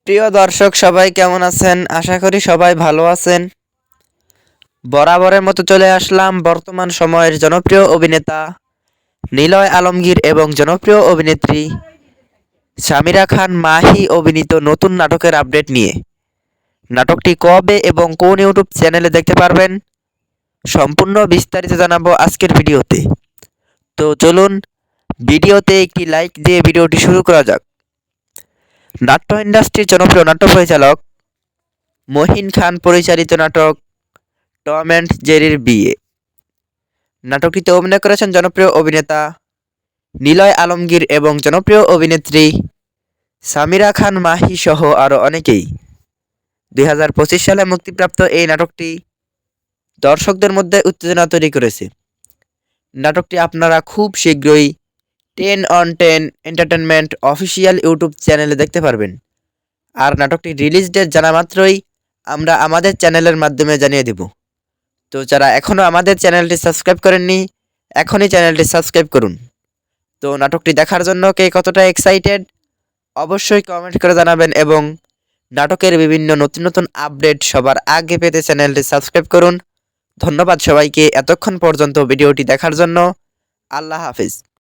প্রিয় দর্শক সবাই কেমন আছেন? আশা করি সবাই ভালো আছেন। বরাবরের মতো চলে আসলাম বর্তমান সময়ের জনপ্রিয় অভিনেতা নিলয় আলমগীর এবং জনপ্রিয় অভিনেত্রী সামিরা খান মাহি অভিনীত নতুন নাটকের আপডেট নিয়ে। নাটকটি কবে এবং কোন ইউটিউব চ্যানেলে দেখতে পারবেন সম্পূর্ণ বিস্তারিত জানাবো আজকের ভিডিওতে। তো চলুন ভিডিওতে একটি লাইক দিয়ে ভিডিওটি শুরু করা যাক। নাট্য ইন্ডাস্ট্রির জনপ্রিয় নাট্য পরিচালক মহিন খান পরিচালিত নাটক টম অ্যান্ড জেরির বিয়ে। নাটকটিতে অভিনয় করেছেন জনপ্রিয় অভিনেতা নিলয় আলমগীর এবং জনপ্রিয় অভিনেত্রী সামিরা খান মাহি সহ আরও অনেকেই। 2025 সালে মুক্তিপ্রাপ্ত এই নাটকটি দর্শকদের মধ্যে উত্তেজনা তৈরি করেছে। নাটকটি আপনারা খুব শীঘ্রই 10/10 এন্টারটেনমেন্ট অফিসিয়াল ইউটিউব চ্যানেলে দেখতে পারবেন। আর নাটকটি রিলিজ ডেট জানা মাত্রই আমরা আমাদের চ্যানেলের মাধ্যমে জানিয়ে দেব। তো যারা এখনও আমাদের চ্যানেলটি সাবস্ক্রাইব করেননি, এখনই চ্যানেলটি সাবস্ক্রাইব করুন। তো নাটকটি দেখার জন্য কে কতটা এক্সাইটেড অবশ্যই কমেন্ট করে জানাবেন এবং নাটকের বিভিন্ন নতুন নতুন আপডেট সবার আগে পেতে চ্যানেলটি সাবস্ক্রাইব করুন। ধন্যবাদ সবাইকে এতক্ষণ পর্যন্ত ভিডিওটি দেখার জন্য। আল্লাহ হাফিজ।